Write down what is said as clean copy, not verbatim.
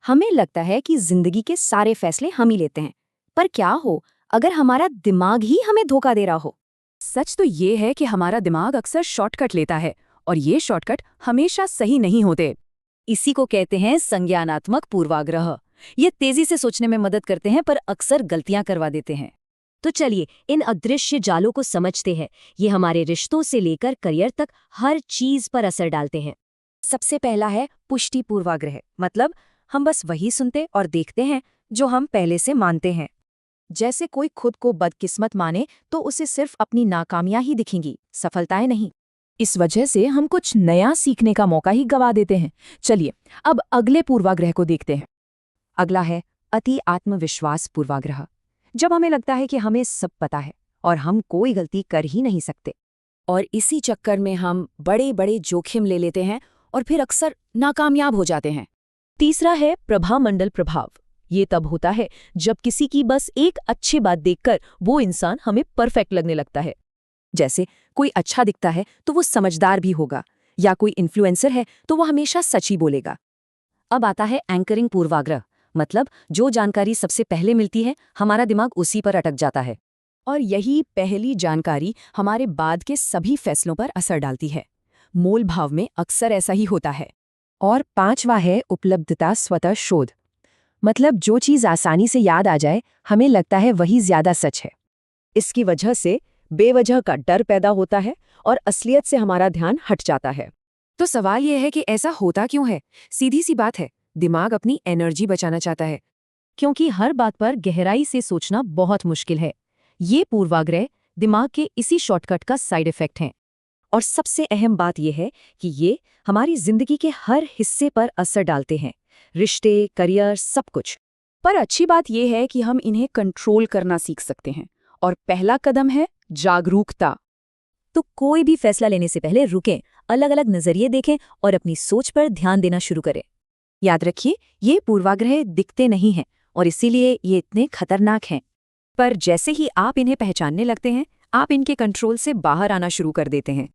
हमें लगता है कि जिंदगी के सारे फैसले हम ही लेते हैं, पर क्या हो अगर हमारा दिमाग ही हमें धोखा दे रहा हो। सच तो ये है कि हमारा दिमाग अक्सर शॉर्टकट लेता है और ये शॉर्टकट हमेशा सही नहीं होते। इसी को कहते हैं संज्ञानात्मक पूर्वाग्रह। ये तेजी से सोचने में मदद करते हैं पर अक्सर गलतियां करवा देते हैं। तो चलिए इन अदृश्य जालों को समझते हैं। ये हमारे रिश्तों से लेकर करियर तक हर चीज पर असर डालते हैं। सबसे पहला है पुष्टि पूर्वाग्रह, मतलब हम बस वही सुनते और देखते हैं जो हम पहले से मानते हैं। जैसे कोई खुद को बदकिस्मत माने तो उसे सिर्फ अपनी नाकामियां ही दिखेंगी, सफलताएं नहीं। इस वजह से हम कुछ नया सीखने का मौका ही गवा देते हैं। चलिए अब अगले पूर्वाग्रह को देखते हैं। अगला है अति आत्मविश्वास पूर्वाग्रह। जब हमें लगता है कि हमें सब पता है और हम कोई गलती कर ही नहीं सकते, और इसी चक्कर में हम बड़े बड़े जोखिम ले लेते हैं और फिर अक्सर नाकामयाब हो जाते हैं। तीसरा है प्रभामंडल प्रभाव। ये तब होता है जब किसी की बस एक अच्छी बात देखकर वो इंसान हमें परफेक्ट लगने लगता है। जैसे कोई अच्छा दिखता है तो वो समझदार भी होगा, या कोई इन्फ्लुएंसर है तो वो हमेशा सच ही बोलेगा। अब आता है एंकरिंग पूर्वाग्रह, मतलब जो जानकारी सबसे पहले मिलती है हमारा दिमाग उसी पर अटक जाता है। और यही पहली जानकारी हमारे बाद के सभी फैसलों पर असर डालती है। मोल भाव में अक्सर ऐसा ही होता है। और पांचवा है उपलब्धता स्वतः शोध, मतलब जो चीज़ आसानी से याद आ जाए हमें लगता है वही ज्यादा सच है। इसकी वजह से बेवजह का डर पैदा होता है और असलियत से हमारा ध्यान हट जाता है। तो सवाल यह है कि ऐसा होता क्यों है? सीधी सी बात है, दिमाग अपनी एनर्जी बचाना चाहता है। क्योंकि हर बात पर गहराई से सोचना बहुत मुश्किल है। ये पूर्वाग्रह दिमाग के इसी शॉर्टकट का साइड इफेक्ट हैं। और सबसे अहम बात यह है कि ये हमारी जिंदगी के हर हिस्से पर असर डालते हैं, रिश्ते, करियर, सब कुछ। पर अच्छी बात यह है कि हम इन्हें कंट्रोल करना सीख सकते हैं, और पहला कदम है जागरूकता। तो कोई भी फैसला लेने से पहले रुकें, अलग अलग नजरिए देखें और अपनी सोच पर ध्यान देना शुरू करें। याद रखिए, ये पूर्वाग्रह दिखते नहीं हैं और इसीलिए ये इतने खतरनाक हैं। पर जैसे ही आप इन्हें पहचानने लगते हैं, आप इनके कंट्रोल से बाहर आना शुरू कर देते हैं।